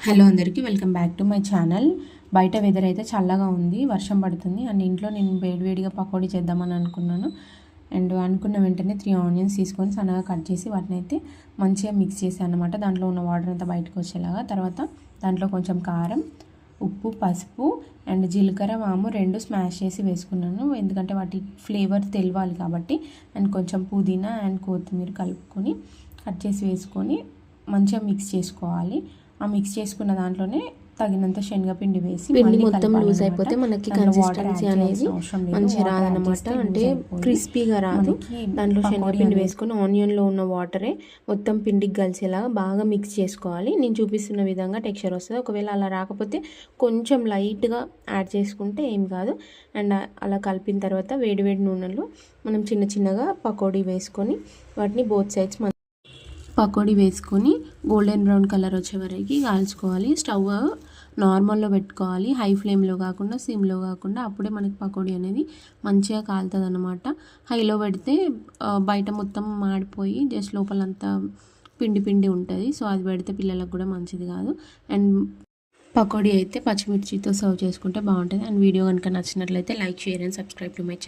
Hello అందరికీ welcome back to my channel. బయట weather అయితే చల్లగా ఉంది, వర్షం పడుతుంది. అండ్ ఇంట్లో నేను వేడివేడిగా పకోడీ చేద్దామని అనుకున్నాను. అండ్ అనుకున్న వెంటనే 3 ఆనియన్స్ తీసుకొని సన్నగా కట్ చేసి వాటిని అయితే మంచిగా మిక్స్ చేశాను అనమాట. దాంట్లో ఉన్న వాటర్ అంతా బయటకు వచ్చేలాగా. తర్వాత దాంట్లో కొంచెం కారం, ఉప్పు, పసుపు అండ్ జీలకర్ర, వాము 2 స్మాష్ చేసి వేసుకున్నాను. ఎందుకంటే వాటి ఫ్లేవర్ తెలవాలి కాబట్టి. అండ్ కొంచెం పుదీనా అండ్ కొత్తిమీర కలుపుకొని కట్ చేసి వేసుకొని మంచిగా మిక్స్ చేసుకోవాలి. ఆ మిక్స్ చేసుకున్న దాంట్లోనే తగినంత శనగపిండి వేసి పిండి మొత్తం లూజ్ అయిపోతే మనకి కన్సిస్టెన్సీ అనేది మంచిగా రాదనమాట. అంటే క్రిస్పీగా రాదు. దాంట్లో శనగపిండి వేసుకొని ఆనియన్లో ఉన్న వాటరే మొత్తం పిండికి కలిసేలాగా బాగా మిక్స్ చేసుకోవాలి. నేను చూపిస్తున్న విధంగా టెక్స్చర్ వస్తుంది. ఒకవేళ అలా రాకపోతే కొంచెం లైట్గా యాడ్ చేసుకుంటే ఏం కాదు. అండ్ అలా కలిపిన తర్వాత వేడివేడి నూనెలో మనం చిన్న చిన్నగా పకోడీ వేసుకొని వాటిని బోత్ సైడ్స్ పకోడీ వేసుకొని గోల్డెన్ బ్రౌన్ కలర్ వచ్చే వరకు కాల్చుకోవాలి. స్టవ్ నార్మల్లో పెట్టుకోవాలి, హై ఫ్లేమ్లో కాకుండా సిమ్లో కాకుండా. అప్పుడే మనకి పకోడీ అనేది మంచిగా కాలుతుంది అనమాట. హైలో పెడితే బయట మొత్తం మాడిపోయి జస్ట్ లోపలంతా పిండి పిండి ఉంటుంది. సో అది పెడితే పిల్లలకు కూడా మంచిది కాదు. అండ్ పకోడీ అయితే పచ్చిమిర్చితో సర్వ్ చేసుకుంటే బాగుంటుంది. అండ్ వీడియో కనుక నచ్చినట్లయితే like, share and subscribe to my channel.